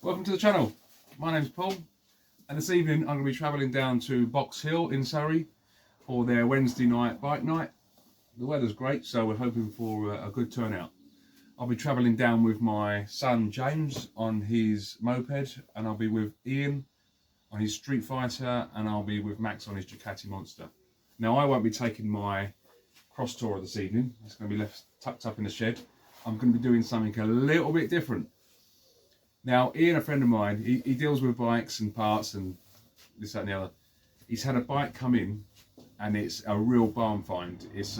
Welcome to the channel. My name's Paul, and this evening I'm going to be travelling down to Boxill in Surrey for their Wednesday night bike night. The weather's great, so we're hoping for a good turnout. I'll be travelling down with my son James on his moped, and I'll be with Ian on his Street Fighter, and I'll be with Max on his Ducati Monster. Now, I won't be taking my cross tourer this evening. It's going to be left tucked up in the shed. I'm going to be doing something a little bit different. Now, Ian, a friend of mine, he deals with bikes and parts and this, that and the other. He's had a bike come in and it's a real barn find. It's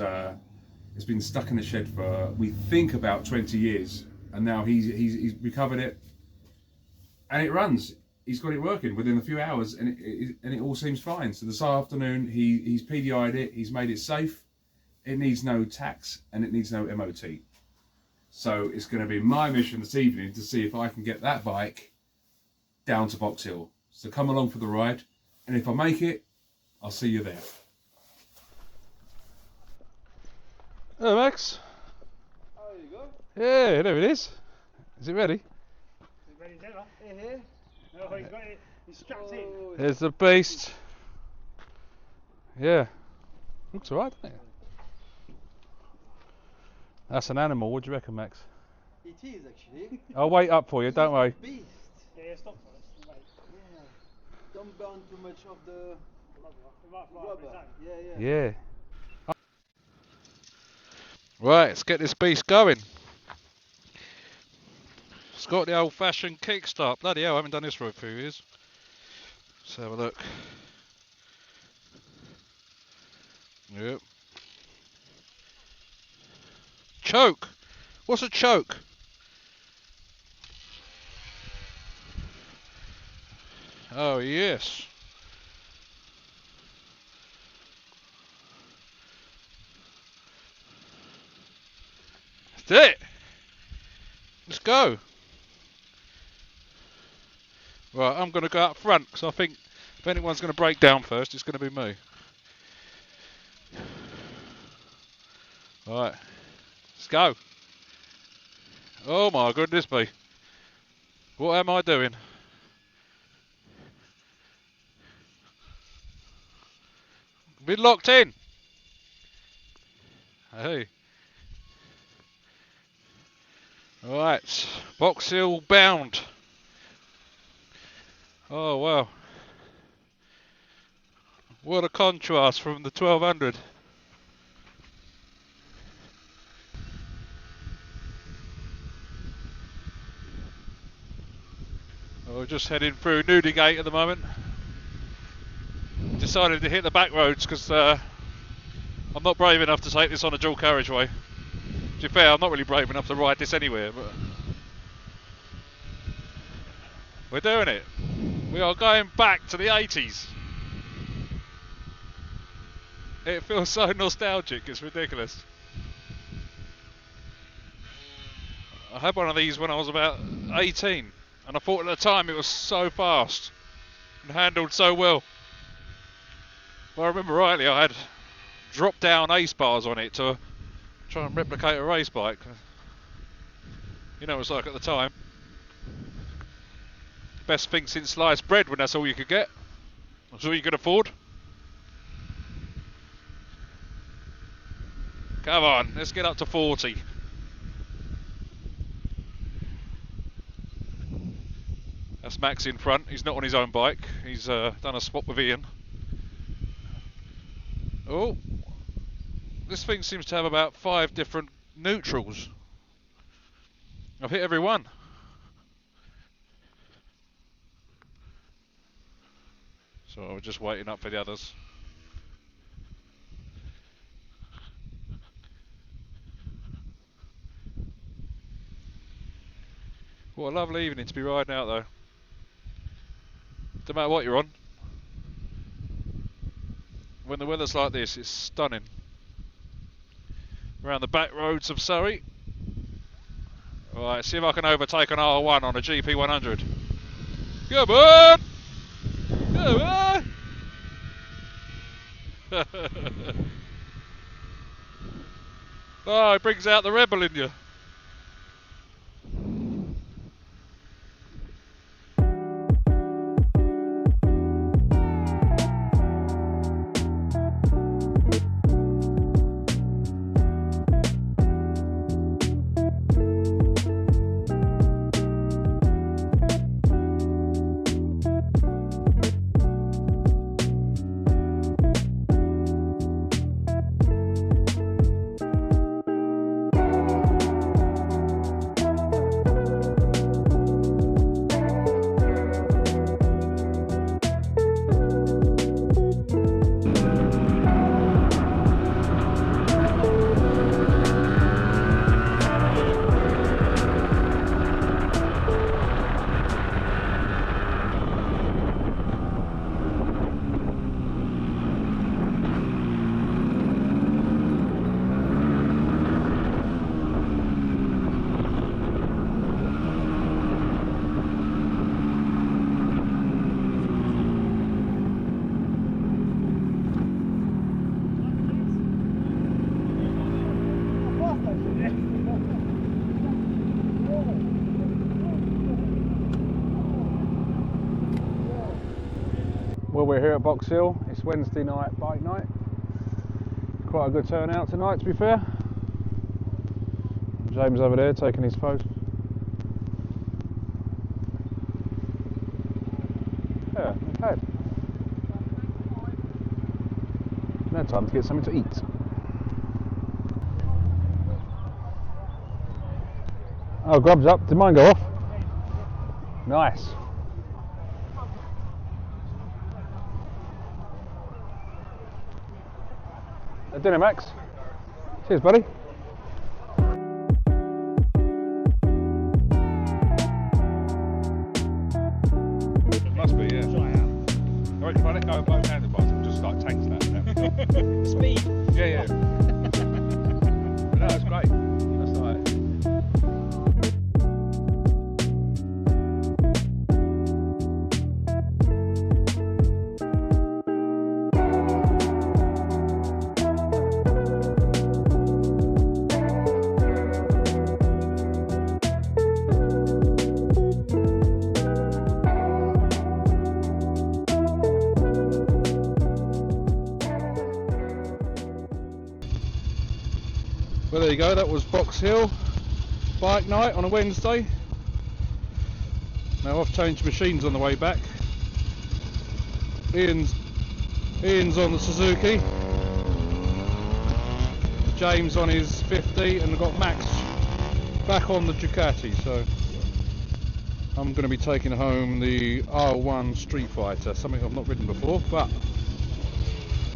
been stuck in the shed for, we think, about 20 years. And now he's recovered it and it runs. He's got it working within a few hours and it all seems fine. So this afternoon he's PDI'd it, he's made it safe. It needs no tax and it needs no MOT. So it's going to be my mission this evening to see if I can get that bike down to Boxill. So come along for the ride, and if I make it, I'll see you there. Hello, Max. There you go. Yeah, there it is. Is it ready? Is it ready as ever? Here. No, he's got it. He's strapped in. There's the beast. Yeah. Looks alright, doesn't it? That's an animal. What do you reckon, Max? It is actually. I'll wait up for you, don't worry. Beast. Yeah, stop first. Wait. Yeah. Don't burn too much of the Rubber. rubber. Yeah. Right, let's get this beast going. It's got the old-fashioned kickstart. Bloody hell, I haven't done this for a few years. Let's have a look. Yep. Choke! What's a choke? Oh, yes. That's it! Let's go! Right, I'm going to go up front because I think if anyone's going to break down first, it's going to be me. Right. Let's go. Oh my goodness me. What am I doing? Been locked in. Hey. Alright. Boxill bound. Oh wow. What a contrast from the 1200. We're just heading through Newdigate at the moment. Decided to hit the back roads because I'm not brave enough to take this on a dual carriageway. To be fair, I'm not really brave enough to ride this anywhere, but we're doing it. We are going back to the 80s. It feels so nostalgic, it's ridiculous. I had one of these when I was about 18. And I thought at the time it was so fast and handled so well. If I remember rightly, I had drop down ace bars on it to try and replicate a race bike. You know what it's like at the time. Best thing since sliced bread when that's all you could get. That's all you could afford. Come on, let's get up to 40. That's Max in front. He's not on his own bike. He's done a swap with Ian. Oh, this thing seems to have about 5 different neutrals. I've hit every one. So I was just waiting up for the others. What a lovely evening to be riding out though. Don't matter what you're on. When the weather's like this, it's stunning. Around the back roads of Surrey. Alright, see if I can overtake an R1 on a GP100. Come on! Come on! Oh, it brings out the rebel in you. Well, we're here at Boxill. It's Wednesday night, bike night. Quite a good turnout tonight, to be fair. James over there taking his post. Yeah, okay. Now time to get something to eat. Oh, grub's up. Did mine go off? Nice. At dinner, Max. Cheers, buddy. It must be, yeah. Try it out. I reckon if I let go of both handlebars, it'll just like tanks that. Speed. Yeah. But no, it's great. That's like. Well, there you go, that was Boxill bike night on a Wednesday. Now I've changed machines on the way back. Ian's on the Suzuki, James on his 50, and I've got Max back on the Ducati, so I'm going to be taking home the R1 Street Fighter, something I've not ridden before, but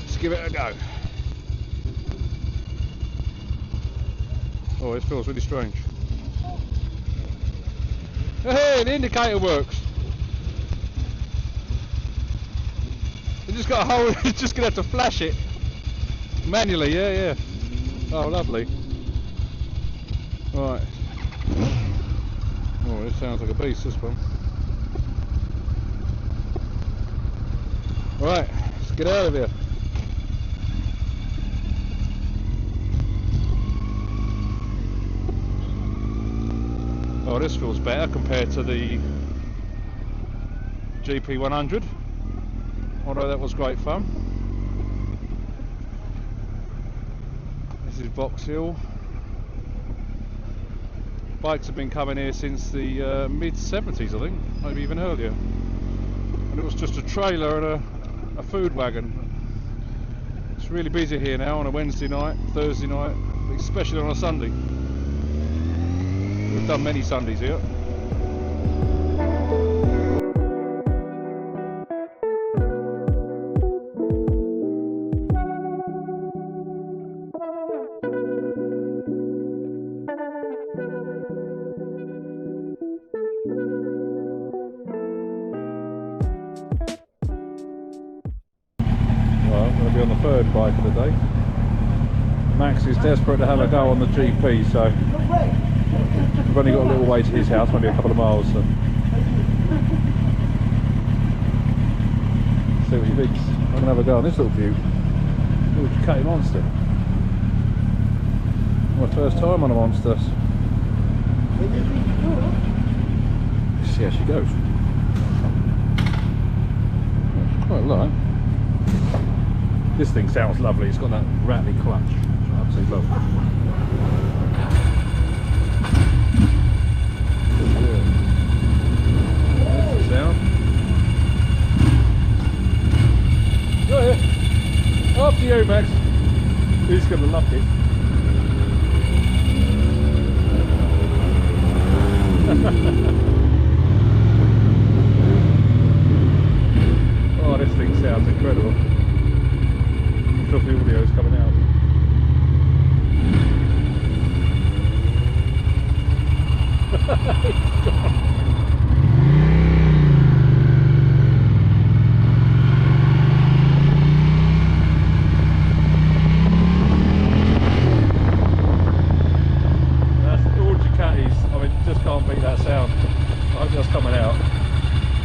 let's give it a go. Oh, this feels really strange. Hey, the indicator works. You just got a hole. You're just gonna have to flash it manually. Yeah. Oh, lovely. Right. Oh, this sounds like a beast. This one. Right, let's get out of here. Oh, this feels better compared to the GP100, although that was great fun. This is Boxill. Bikes have been coming here since the mid-70s, I think, maybe even earlier. And it was just a trailer and a food wagon. It's really busy here now on a Wednesday night, Thursday night, especially on a Sunday. We've done many Sundays here. Well, I'm going to be on the third bike of the day. Max is desperate to have a go on the GP, so we've only got a little way to his house, maybe a couple of miles, so see what he thinks. I'm going to have a go on this little beaut, little Ducati Monster. My first time on a Monster. See how she goes. Quite light. This thing sounds lovely, it's got that rattly clutch, which I absolutely love. That's the sound. Go ahead. After you, Max. He's going to love it. Oh, this thing sounds incredible. The audio is coming out. That's all Ducatis. I mean, just can't beat that sound. I hope that's coming out.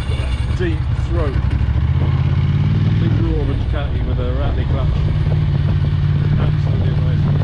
That deep throat. Big roar of a Ducati with a rattly clutch. Absolutely amazing.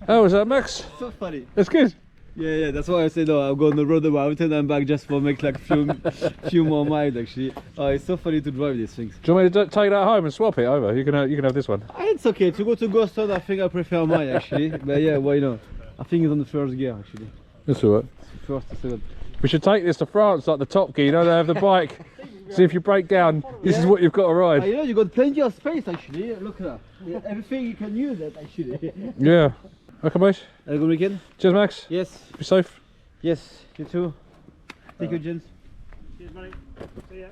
How was that, Max? So funny. That's good. Yeah, that's why I said, no, I'm going to road the mountain and back just for make like few more miles actually. Oh, it's so funny to drive these things. Do you want me to take that home and swap it over? You can have this one. It's okay, to go to Gosford I think I prefer mine actually. But yeah, why not? I think it's on the first gear actually. That's alright. First, second. We should take this to France like the Top Gear, you know, they have the bike. See if you break down, this is what you've got to ride. You know, you got plenty of space actually. Look at that. Yeah, everything you can use it actually. Yeah. Okay, mate. Have a good weekend. Cheers, Max. Yes. Be safe. Yes, you too. Thank you, gents. Cheers, mate. See ya.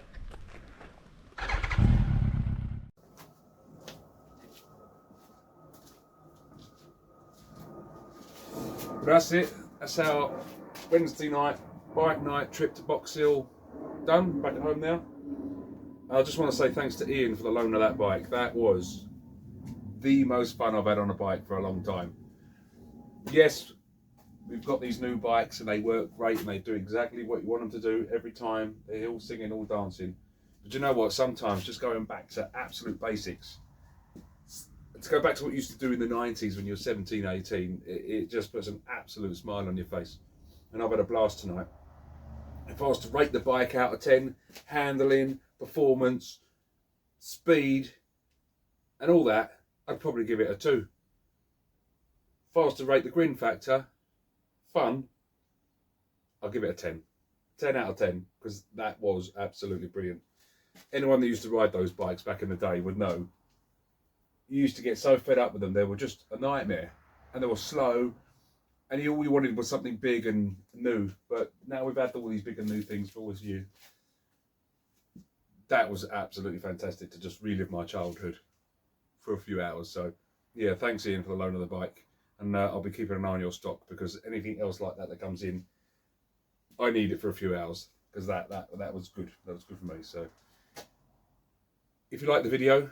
But that's it. That's our Wednesday night bike night trip to Boxill done. Back at home now. I just want to say thanks to Ian for the loan of that bike. That was the most fun I've had on a bike for a long time. Yes, we've got these new bikes and they work great and they do exactly what you want them to do every time. They're all singing, all dancing. But you know what? Sometimes just going back to absolute basics, to go back to what you used to do in the 90s when you were 17, 18, it just puts an absolute smile on your face. And I've had a blast tonight. If I was to rate the bike out of 10, handling, performance, speed, and all that, I'd probably give it a 2. If I was to rate the grin factor, fun, I'll give it a 10. 10 out of 10, because that was absolutely brilliant. Anyone that used to ride those bikes back in the day would know, you used to get so fed up with them, they were just a nightmare. And they were slow, and all you wanted was something big and new. But now we've had all these big and new things for all this year. That was absolutely fantastic to just relive my childhood for a few hours. So, yeah, thanks Ian for the loan of the bike. And I'll be keeping an eye on your stock, because anything else like that comes in, I need it for a few hours, because that was good. That was good for me. So if you like the video,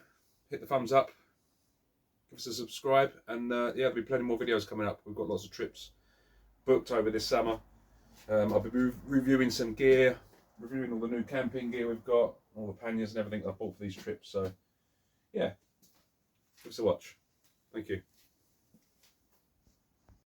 hit the thumbs up, give us a subscribe, and yeah, there'll be plenty more videos coming up. We've got lots of trips booked over this summer. I'll be reviewing some gear, reviewing all the new camping gear we've got, all the panniers and everything I bought for these trips. So yeah, give us a watch. Thank you.